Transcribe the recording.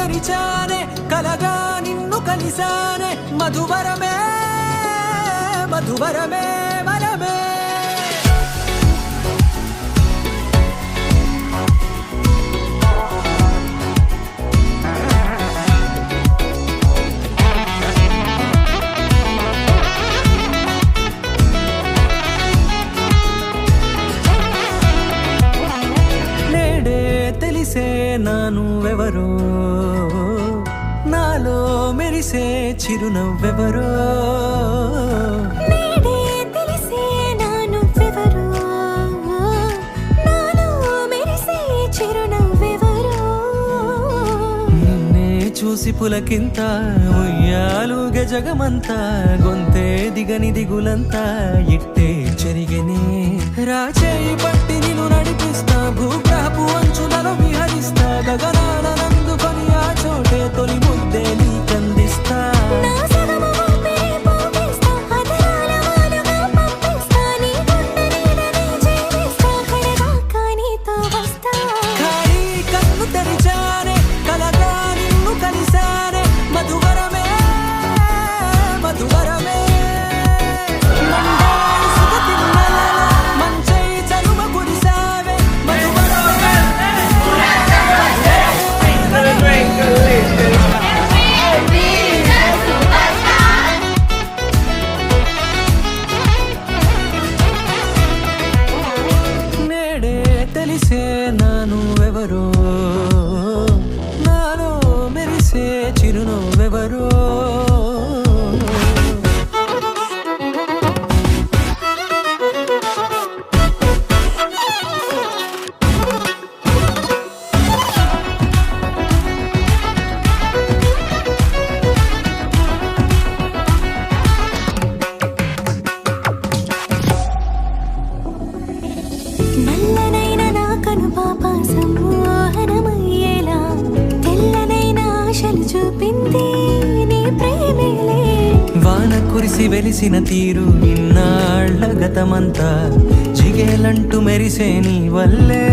తెరిచానే కలగా నిన్ను కలిసానే మధువరమే మధువరమే వరమే నానువెవరో నాలో మెరిసే చిరునవ్వెవరో నిన్నే చూసి పులకింత ఉయ్యాలుగ జగమంతా గొంతే దిగని దిగులంతా ఇట్టే చెరిగనే రాచేయి పట్టి నిన్ను నడిపిస్తా భూగ్రహపు అంచులలో విహరిస్తా గగనాన నందుకొని ఆ చోటే తొలి ముద్దే నీకందిస్తా నానువెవరో నాలో మెరిసే చిరునవ్వెవరో వాన కురిసి వెలిసిన తీరు ఇన్నాళ్ల గతమంతా జిగేలంటూ మెరిసే నీ వల్లే